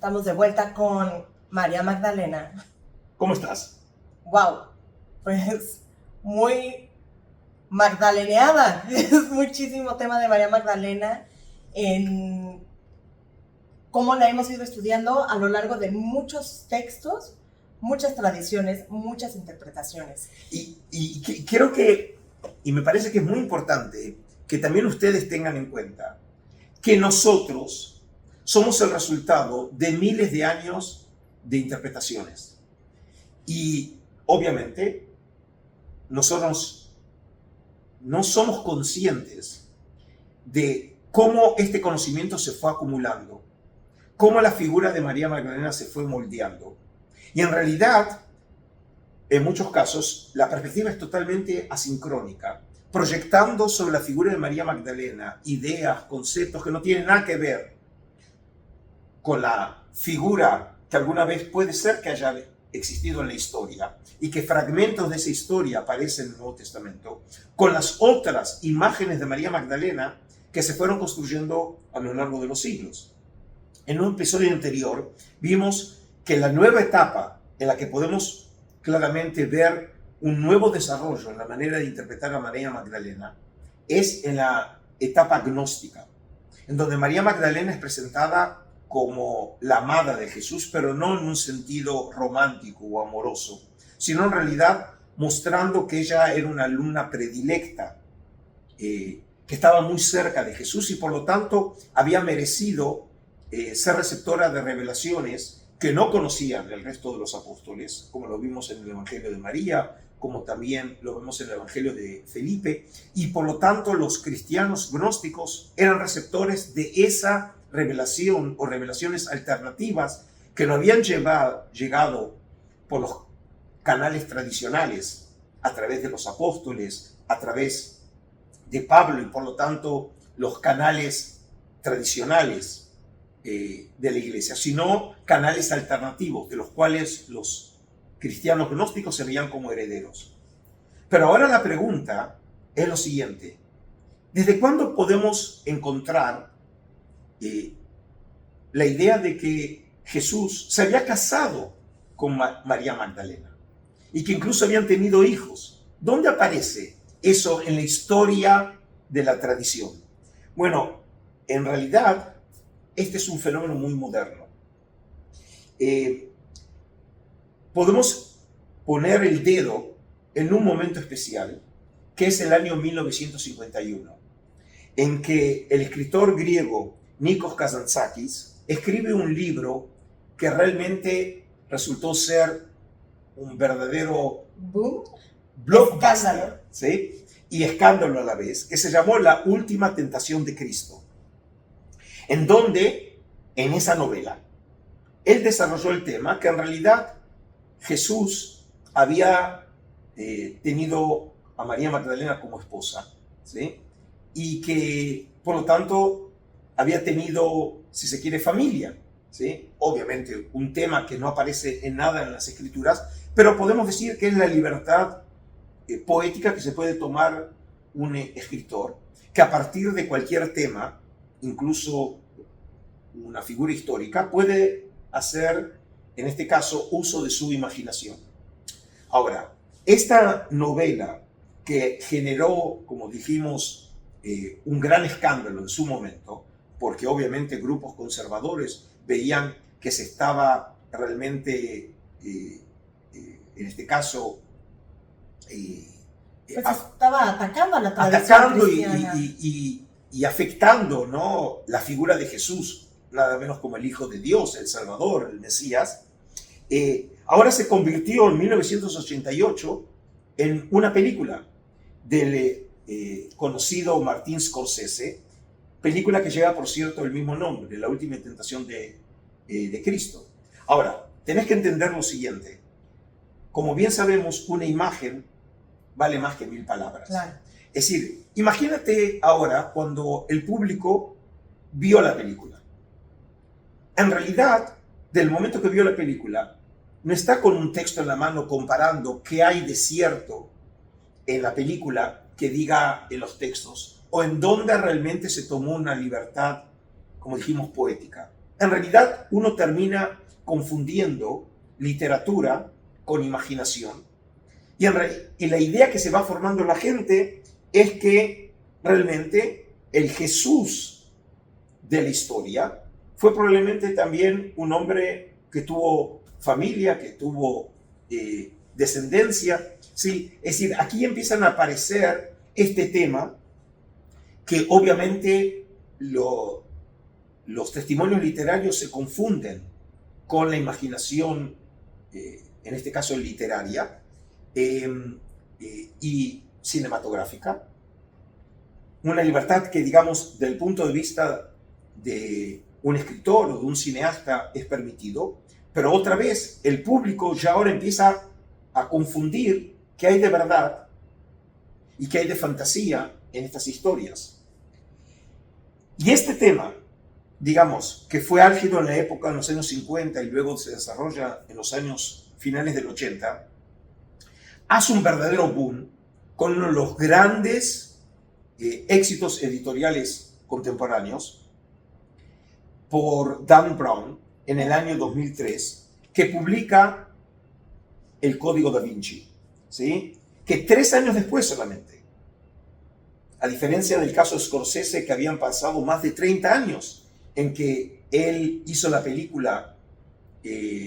Estamos de vuelta con María Magdalena. ¿Cómo estás? Wow, pues muy magdaleneada. Es muchísimo tema de María Magdalena en cómo la hemos ido estudiando a lo largo de muchos textos, muchas tradiciones, muchas interpretaciones. Y creo que, y me parece que es muy importante que también ustedes tengan en cuenta que nosotros somos el resultado de miles de años de interpretaciones. Y obviamente nosotros no somos conscientes de cómo este conocimiento se fue acumulando, cómo la figura de María Magdalena se fue moldeando. Y en realidad, en muchos casos, la perspectiva es totalmente asincrónica, proyectando sobre la figura de María Magdalena ideas, conceptos que no tienen nada que ver con la figura que alguna vez puede ser que haya existido en la historia y que fragmentos de esa historia aparecen en el Nuevo Testamento, con las otras imágenes de María Magdalena que se fueron construyendo a lo largo de los siglos. En un episodio anterior vimos que la nueva etapa en la que podemos claramente ver un nuevo desarrollo en la manera de interpretar a María Magdalena es en la etapa gnóstica, en donde María Magdalena es presentada como la amada de Jesús, pero no en un sentido romántico o amoroso, sino en realidad mostrando que ella era una alumna predilecta, que estaba muy cerca de Jesús y por lo tanto había merecido ser receptora de revelaciones que no conocían el resto de los apóstoles, como lo vimos en el Evangelio de María, como también lo vemos en el Evangelio de Felipe, y por lo tanto los cristianos gnósticos eran receptores de esa revelación o revelaciones alternativas que no habían llegado por los canales tradicionales, a través de los apóstoles, a través de Pablo y por lo tanto los canales tradicionales de la iglesia, sino canales alternativos de los cuales los cristianos gnósticos se veían como herederos. Pero ahora la pregunta es lo siguiente: ¿desde cuándo podemos encontrar la idea de que Jesús se había casado con María Magdalena y que incluso habían tenido hijos? ¿Dónde aparece eso en la historia de la tradición? Bueno, en realidad este es un fenómeno muy moderno. Podemos poner el dedo en un momento especial, que es el año 1951, en que el escritor griego Nikos Kazantzakis escribe un libro que realmente resultó ser un verdadero Boom. blockbuster, ¿sí? Y escándalo a la vez, que se llamó La Última Tentación de Cristo, en donde, en esa novela, él desarrolló el tema que en realidad Jesús había tenido a María Magdalena como esposa, ¿sí? Y que, por lo tanto, había tenido, si se quiere, familia, ¿sí? Obviamente, un tema que no aparece en nada en las Escrituras, pero podemos decir que es la libertad poética que se puede tomar un escritor, que a partir de cualquier tema, incluso una figura histórica, puede hacer, en este caso, uso de su imaginación. Ahora, esta novela que generó, como dijimos, un gran escándalo en su momento, porque obviamente grupos conservadores veían que se estaba realmente, en este caso, pues estaba atacando a la tradición cristiana. y afectando, ¿no?, la figura de Jesús, nada menos como el Hijo de Dios, el Salvador, el Mesías. Ahora se convirtió en 1988 en una película del conocido Martin Scorsese, película que lleva, por cierto, el mismo nombre, La Última Tentación de Cristo. Ahora, tenés que entender lo siguiente: como bien sabemos, una imagen vale más que 1000 palabras. Claro. Es decir, imagínate ahora cuando el público vio la película. En realidad, del momento que vio la película, no está con un texto en la mano comparando qué hay de cierto en la película que diga en los textos, o en dónde realmente se tomó una libertad, como dijimos, poética. en realidad uno termina confundiendo literatura con imaginación. Y la idea que se va formando en la gente es que realmente el Jesús de la historia fue probablemente también un hombre que tuvo familia, que tuvo descendencia. ¿Sí? Es decir, aquí empiezan a aparecer este tema que obviamente los testimonios literarios se confunden con la imaginación, en este caso literaria, y cinematográfica. Una libertad que, digamos, del punto de vista de un escritor o de un cineasta es permitido, pero otra vez el público ya ahora empieza a confundir qué hay de verdad y qué hay de fantasía en estas historias. Y este tema, digamos, que fue álgido en la época de los años 50 y luego se desarrolla en los años finales del 80, hace un verdadero boom con uno de los grandes éxitos editoriales contemporáneos por Dan Brown en el año 2003, que publica El Código da Vinci, ¿sí? Que 3 años después solamente, a diferencia del caso de Scorsese, que habían pasado más de 30 años en que él hizo la película.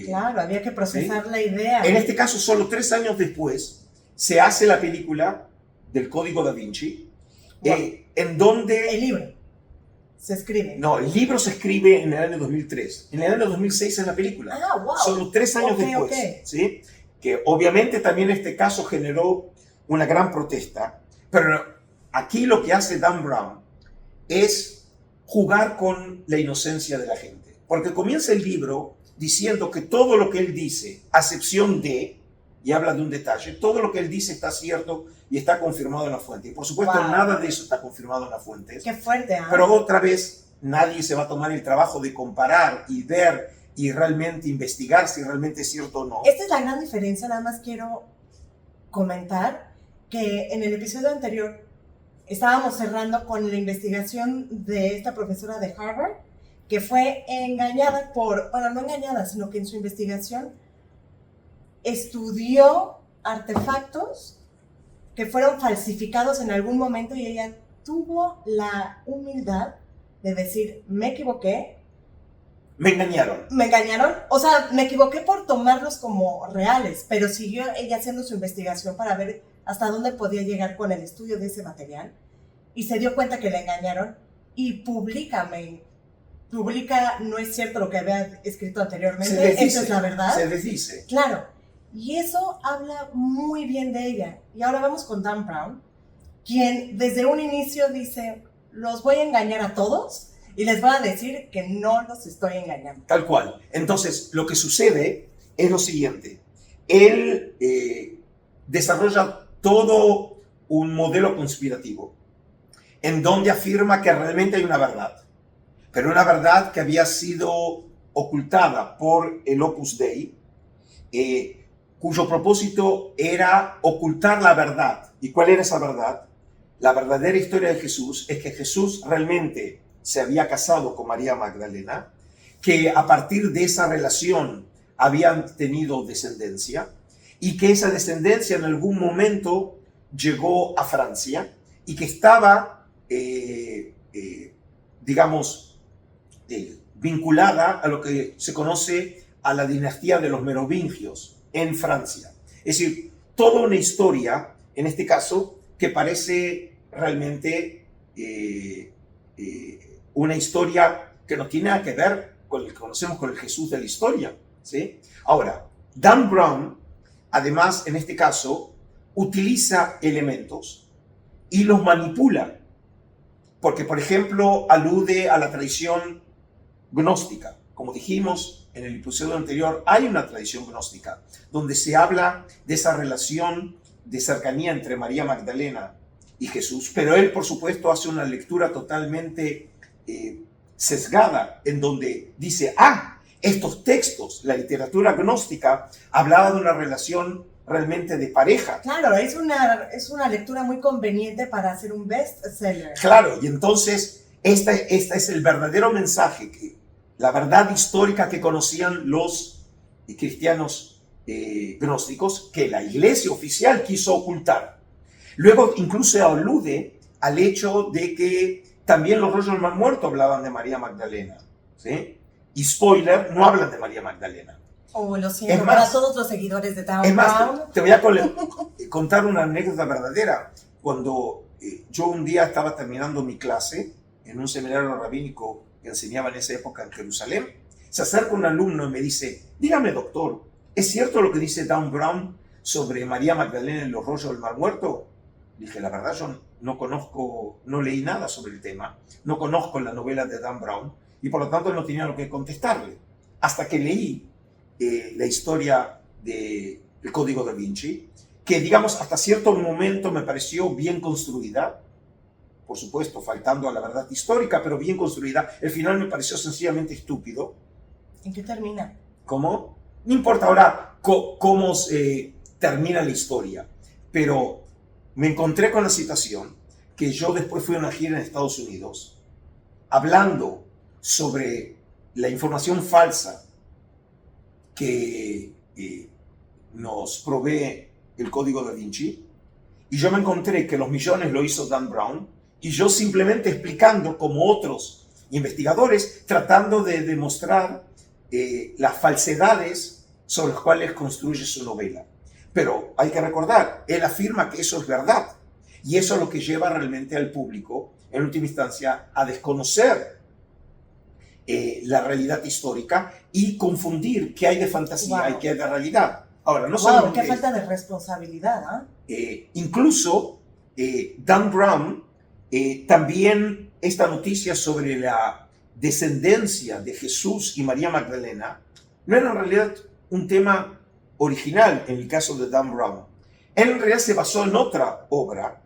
Claro, había que procesar, ¿sí?, la idea. En este caso, solo 3 años después, se hace la película del Código da Vinci, wow, en donde... El libro se escribe. No, el libro se escribe en el año 2003. En el año 2006 es la película. Ah, wow. Solo 3 años después. Okay. ¿Sí? Que obviamente también este caso generó una gran protesta, pero aquí lo que hace Dan Brown es jugar con la inocencia de la gente, porque comienza el libro diciendo que todo lo que él dice, a excepción de, y habla de un detalle, todo lo que él dice está cierto y está confirmado en la fuente. Y por supuesto, wow, nada de eso está confirmado en la fuente. Qué fuerte, ¿eh? Pero otra vez, nadie se va a tomar el trabajo de comparar y ver y realmente investigar si realmente es cierto o no. Esta es la gran diferencia. Nada más quiero comentar que en el episodio anterior estábamos cerrando con la investigación de esta profesora de Harvard que fue engañada no engañada, sino que en su investigación estudió artefactos que fueron falsificados en algún momento y ella tuvo la humildad de decir, me equivoqué. Me engañaron. Me engañaron, o sea, me equivoqué por tomarlos como reales, pero siguió ella haciendo su investigación para ver hasta dónde podía llegar con el estudio de ese material y se dio cuenta que le engañaron y publica, no es cierto lo que había escrito anteriormente, esa es la verdad. Se desdice. Claro, y eso habla muy bien de ella. Y ahora vamos con Dan Brown, quien desde un inicio dice, los voy a engañar a todos, y les voy a decir que no los estoy engañando. Tal cual. Entonces, lo que sucede es lo siguiente. Él desarrolla todo un modelo conspirativo en donde afirma que realmente hay una verdad, pero una verdad que había sido ocultada por el Opus Dei, cuyo propósito era ocultar la verdad. ¿Y cuál era esa verdad? La verdadera historia de Jesús es que Jesús realmente se había casado con María Magdalena, que a partir de esa relación habían tenido descendencia y que esa descendencia en algún momento llegó a Francia y que estaba, vinculada a lo que se conoce a la dinastía de los merovingios en Francia. Es decir, toda una historia, en este caso, que parece realmente una historia que no tiene nada que ver con el que conocemos con el Jesús de la historia, ¿sí? Ahora, Dan Brown, además, en este caso, utiliza elementos y los manipula, porque, por ejemplo, alude a la tradición gnóstica. Como dijimos en el episodio anterior, hay una tradición gnóstica donde se habla de esa relación de cercanía entre María Magdalena y Jesús, pero él, por supuesto, hace una lectura totalmente sesgada, en donde dice, estos textos, la literatura gnóstica, hablaba de una relación realmente de pareja. Claro, es una lectura muy conveniente para hacer un bestseller. Claro, y entonces este es el verdadero mensaje que la verdad histórica que conocían los cristianos gnósticos, que la iglesia oficial quiso ocultar. Luego incluso alude al hecho de que también los rollos del Mar Muerto hablaban de María Magdalena, ¿sí? Y spoiler, no hablan de María Magdalena. Oh, lo siento, para todos los seguidores de Dan Brown. Te voy a contar una anécdota verdadera. Cuando yo un día estaba terminando mi clase en un seminario rabínico que enseñaba en esa época en Jerusalén, se acerca un alumno y me dice, dígame doctor, ¿es cierto lo que dice Dan Brown sobre María Magdalena en los rollos del Mar Muerto? Dije, la verdad yo no conozco, no leí nada sobre el tema, no conozco la novela de Dan Brown y por lo tanto no tenía lo que contestarle. Hasta que leí la historia del Código da Vinci, que digamos hasta cierto momento me pareció bien construida, por supuesto faltando a la verdad histórica, pero bien construida. El final me pareció sencillamente estúpido. ¿En qué termina? ¿Cómo? No importa ahora cómo termina la historia, pero me encontré con la situación que yo después fui a una gira en Estados Unidos hablando sobre la información falsa que nos provee el Código da Vinci, y yo me encontré que los millones lo hizo Dan Brown, y yo simplemente explicando como otros investigadores, tratando de demostrar las falsedades sobre las cuales construye su novela. Pero hay que recordar, él afirma que eso es verdad, y eso es lo que lleva realmente al público, en última instancia, a desconocer la realidad histórica y confundir qué hay de fantasía y qué hay de realidad. Ahora, no solamente qué falta de responsabilidad, incluso Dan Brown, también esta noticia sobre la descendencia de Jesús y María Magdalena, no era en realidad un tema original en el caso de Dan Brown. Él en realidad se basó en otra obra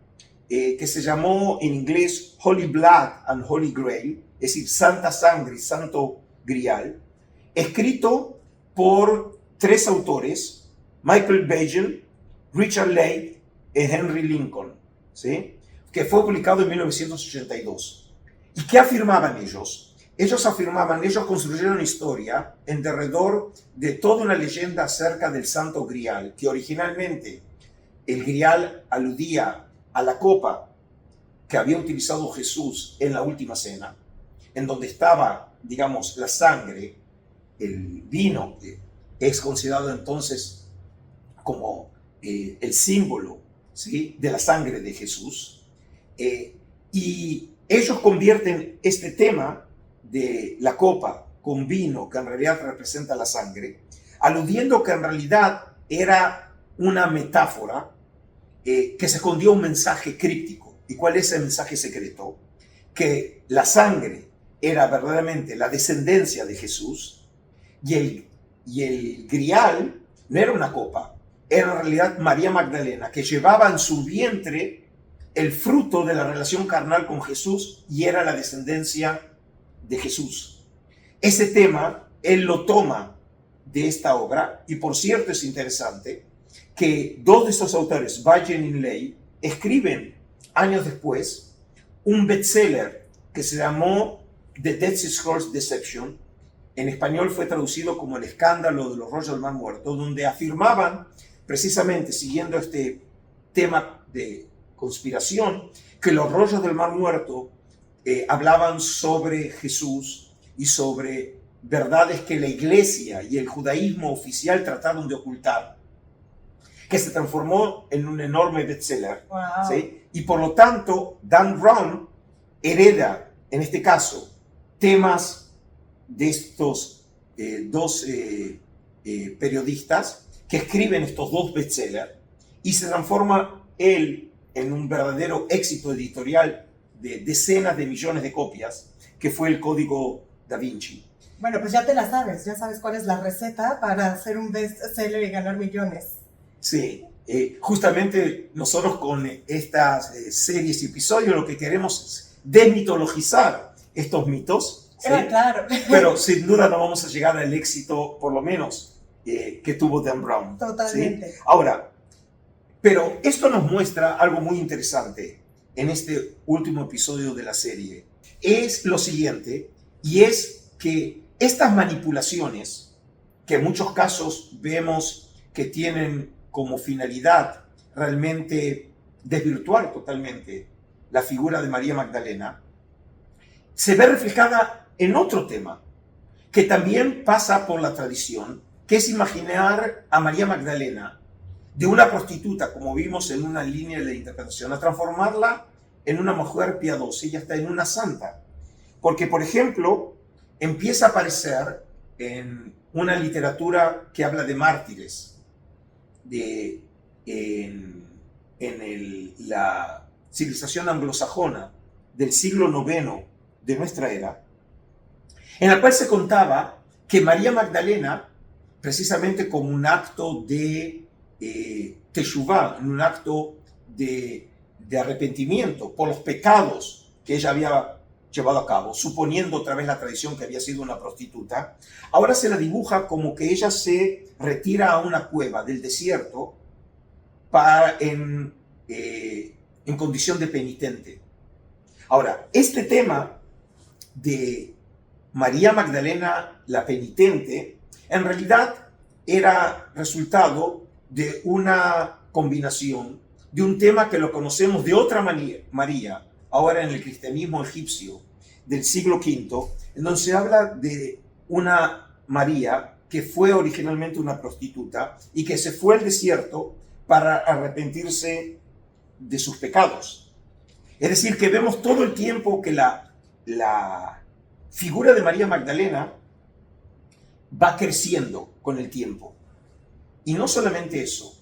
que se llamó en inglés Holy Blood and Holy Grail, es decir, Santa Sangre y Santo Grial, escrito por tres autores, Michael Bajan, Richard Lake y Henry Lincoln, ¿sí? Que fue publicado en 1982. ¿Y qué afirmaban ellos? Ellos construyeron historia en derredor de toda una leyenda acerca del Santo Grial, que originalmente el Grial aludía a la copa que había utilizado Jesús en la última cena, en donde estaba, digamos, la sangre, el vino, que es considerado entonces como el símbolo, ¿sí?, de la sangre de Jesús. Y ellos convierten este tema de la copa con vino, que en realidad representa la sangre, aludiendo que en realidad era una metáfora que se escondía un mensaje críptico. ¿Y cuál es el mensaje secreto? Que la sangre era verdaderamente la descendencia de Jesús y el grial no era una copa, era en realidad María Magdalena, que llevaba en su vientre el fruto de la relación carnal con Jesús y era la descendencia de Jesús. Ese tema él lo toma de esta obra, y por cierto es interesante que dos de estos autores, Bajan y Ley, escriben años después un bestseller que se llamó The Dead Sea Scrolls Deception. En español fue traducido como El escándalo de los rollos del Mar Muerto, donde afirmaban, precisamente siguiendo este tema de conspiración, que los rollos del Mar Muerto hablaban sobre Jesús y sobre verdades que la iglesia y el judaísmo oficial trataron de ocultar, que se transformó en un enorme bestseller. Wow. ¿Sí? Y por lo tanto, Dan Brown hereda, en este caso, temas de estos dos periodistas que escriben estos dos bestsellers, y se transforma él en un verdadero éxito editorial de decenas de millones de copias, que fue el Código da Vinci. Bueno, pues ya te la sabes, ya sabes cuál es la receta para hacer un bestseller y ganar millones. Sí, justamente nosotros con estas series y episodios lo que queremos es desmitologizar estos mitos, ¿sí? Claro. Pero sin duda no vamos a llegar al éxito, por lo menos, que tuvo Dan Brown. Totalmente. ¿Sí? Ahora, pero esto nos muestra algo muy interesante en este último episodio de la serie. Es lo siguiente, y es que estas manipulaciones, que en muchos casos vemos que tienen como finalidad realmente desvirtuar totalmente la figura de María Magdalena, se ve reflejada en otro tema, que también pasa por la tradición, que es imaginar a María Magdalena de una prostituta, como vimos en una línea de interpretación, a transformarla en una mujer piadosa y hasta en una santa. Porque, por ejemplo, empieza a aparecer en una literatura que habla de mártires, la civilización anglosajona del siglo IX de nuestra era, en la cual se contaba que María Magdalena, precisamente como un acto de teshuvá, un acto de arrepentimiento por los pecados que ella había llevado a cabo, suponiendo otra vez la tradición que había sido una prostituta, ahora se la dibuja como que ella se retira a una cueva del desierto en condición de penitente. Ahora, este tema de María Magdalena la penitente, en realidad era resultado de una combinación de un tema que lo conocemos de otra María, ahora en el cristianismo egipcio del siglo V, en donde se habla de una María que fue originalmente una prostituta y que se fue al desierto para arrepentirse de sus pecados. Es decir, que vemos todo el tiempo que la figura de María Magdalena va creciendo con el tiempo. Y no solamente eso,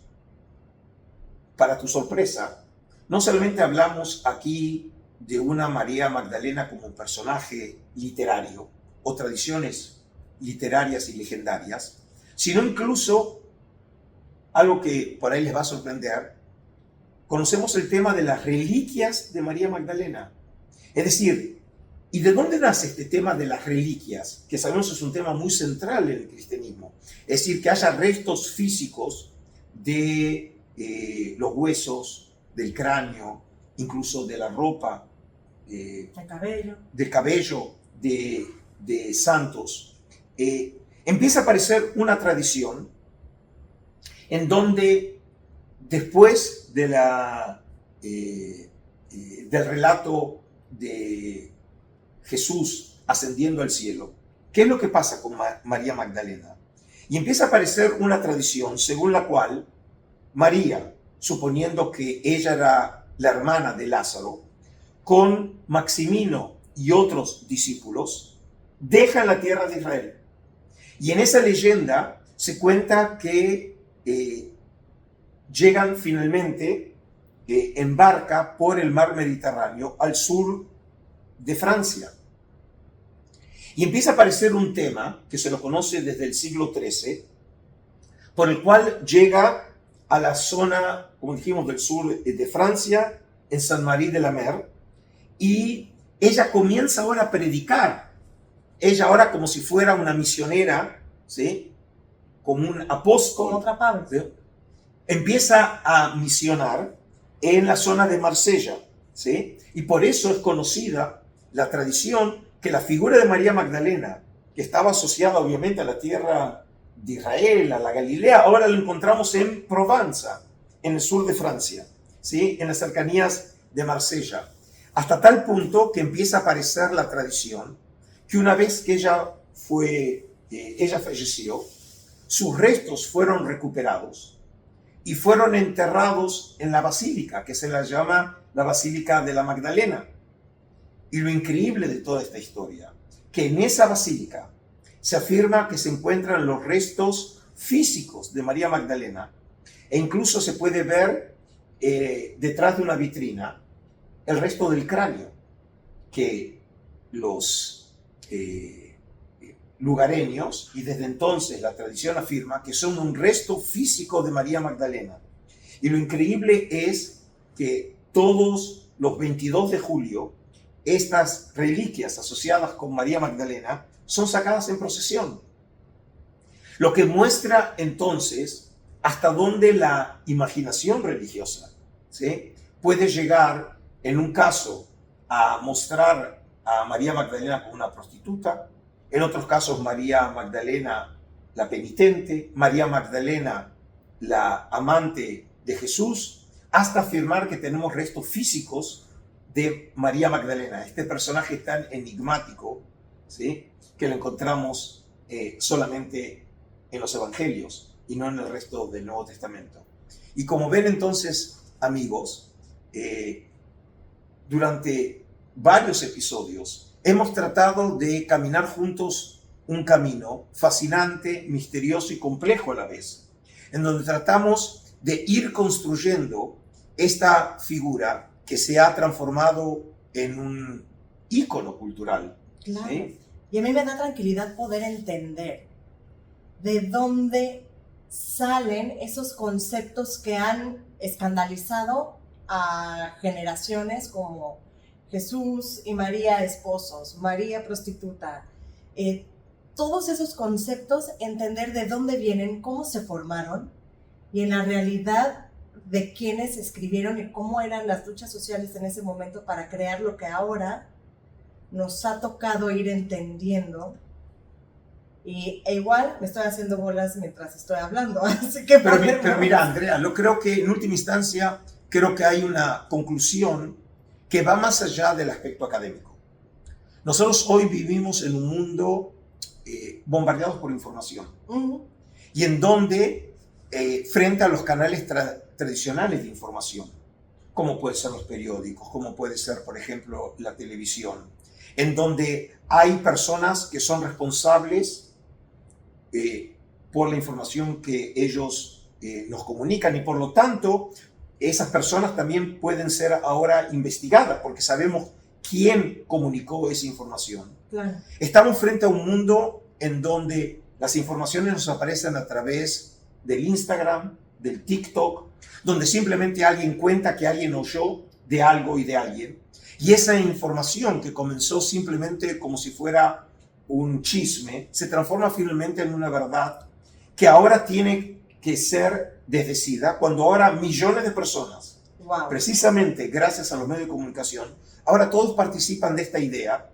para tu sorpresa, no solamente hablamos aquí de una María Magdalena como un personaje literario o tradiciones literarias y legendarias, sino incluso algo que por ahí les va a sorprender, conocemos el tema de las reliquias de María Magdalena. Es decir, ¿y de dónde nace este tema de las reliquias? Que sabemos es un tema muy central en el cristianismo. Es decir, que haya restos físicos de los huesos, del cráneo, incluso de la ropa, del cabello de santos. Empieza a aparecer una tradición en donde después de del relato de Jesús ascendiendo al cielo, ¿qué es lo que pasa con María Magdalena? Y empieza a aparecer una tradición según la cual María, suponiendo que ella era la hermana de Lázaro, con Maximino y otros discípulos, deja la tierra de Israel. Y en esa leyenda se cuenta que llegan finalmente en barca por el mar Mediterráneo al sur de Francia. Y empieza a aparecer un tema que se lo conoce desde el siglo XIII, por el cual llega a la zona, como dijimos, del sur de Francia, en Saint-Marie-de-la-Mer, y ella comienza ahora a predicar. Ella ahora como si fuera una misionera, ¿sí? Como un apóstol. Como otra Pablo. ¿Sí? Empieza a misionar en la zona de Marsella, ¿sí? Y por eso es conocida la tradición que la figura de María Magdalena, que estaba asociada obviamente a la tierra de Israel, a la Galilea, ahora lo encontramos en Provenza, en el sur de Francia, ¿sí? En las cercanías de Marsella, hasta tal punto que empieza a aparecer la tradición que una vez que ella falleció, sus restos fueron recuperados y fueron enterrados en la basílica, que se la llama la Basílica de la Magdalena. Y lo increíble de toda esta historia, que en esa basílica se afirma que se encuentran los restos físicos de María Magdalena, e incluso se puede ver detrás de una vitrina el resto del cráneo, que los lugareños, y desde entonces la tradición afirma que son un resto físico de María Magdalena. Y lo increíble es que todos los 22 de julio, estas reliquias asociadas con María Magdalena son sacadas en procesión. Lo que muestra entonces hasta dónde la imaginación religiosa, ¿sí?, puede llegar, en un caso, a mostrar a María Magdalena como una prostituta, en otros casos María Magdalena la penitente, María Magdalena la amante de Jesús, hasta afirmar que tenemos restos físicos de María Magdalena, este personaje tan enigmático, ¿sí?, que lo encontramos solamente en los evangelios y no en el resto del Nuevo Testamento. Y como ven entonces, amigos, durante varios episodios hemos tratado de caminar juntos un camino fascinante, misterioso y complejo a la vez, en donde tratamos de ir construyendo esta figura que se ha transformado en un ícono cultural. Claro. ¿Sí? Y a mí me da tranquilidad poder entender de dónde salen esos conceptos que han escandalizado a generaciones como Jesús y María esposos, María prostituta. Todos esos conceptos, entender de dónde vienen, cómo se formaron y en la realidad de quienes escribieron y cómo eran las luchas sociales en ese momento para crear lo que ahora nos ha tocado ir entendiendo. E igual me estoy haciendo bolas mientras estoy hablando, así que... Pero mira, Andrea, yo creo que en última instancia, creo que hay una conclusión que va más allá del aspecto académico. Nosotros hoy vivimos en un mundo bombardeados por información. Y en donde, frente a los canales tradicionales de información, como pueden ser los periódicos, como puede ser, por ejemplo, la televisión, en donde hay personas que son responsables por la información que ellos nos comunican, y por lo tanto esas personas también pueden ser ahora investigadas porque sabemos quién comunicó esa información. Claro. Estamos frente a un mundo en donde las informaciones nos aparecen a través del Instagram, del TikTok, donde simplemente alguien cuenta que alguien oyó de algo y de alguien, y esa información que comenzó simplemente como si fuera un chisme se transforma finalmente en una verdad que ahora tiene que ser desdecida, cuando ahora millones de personas, wow, precisamente gracias a los medios de comunicación, ahora todos participan de esta idea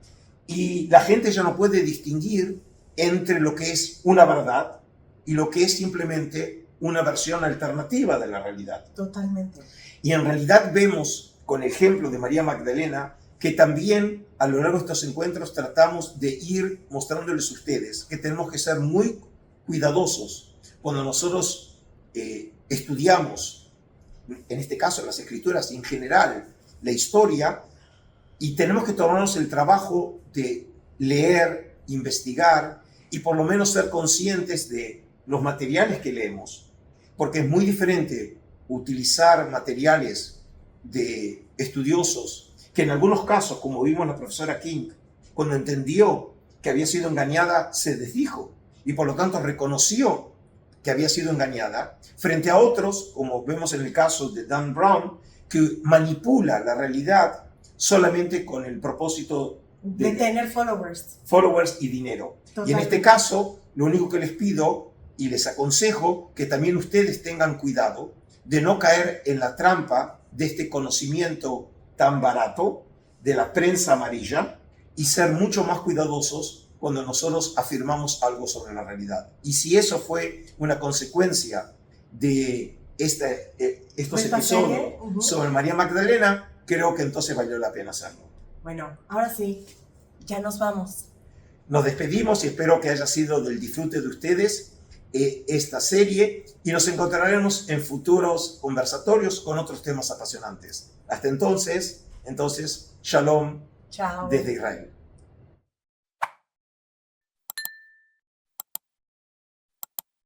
y la gente ya no puede distinguir entre lo que es una verdad y lo que es simplemente una versión alternativa de la realidad. Totalmente. Y en realidad vemos con el ejemplo de María Magdalena que también a lo largo de estos encuentros tratamos de ir mostrándoles a ustedes que tenemos que ser muy cuidadosos cuando nosotros estudiamos, en este caso las escrituras y en general la historia, y tenemos que tomarnos el trabajo de leer, investigar y por lo menos ser conscientes de los materiales que leemos, porque es muy diferente utilizar materiales de estudiosos que en algunos casos, como vimos la profesora King, cuando entendió que había sido engañada, se desdijo y por lo tanto reconoció que había sido engañada, frente a otros, como vemos en el caso de Dan Brown, que manipula la realidad solamente con el propósito de tener followers y dinero. Totalmente. Y en este caso, lo único que les pido y les aconsejo que también ustedes tengan cuidado de no caer en la trampa de este conocimiento tan barato de la prensa amarilla y ser mucho más cuidadosos cuando nosotros afirmamos algo sobre la realidad. Y si eso fue una consecuencia de estos episodios sobre María Magdalena, creo que entonces valió la pena hacerlo. Bueno, ahora sí, ya nos vamos. Nos despedimos y espero que haya sido del disfrute de ustedes esta serie y nos encontraremos en futuros conversatorios con otros temas apasionantes. Hasta entonces, Shalom. Chao. Desde Israel.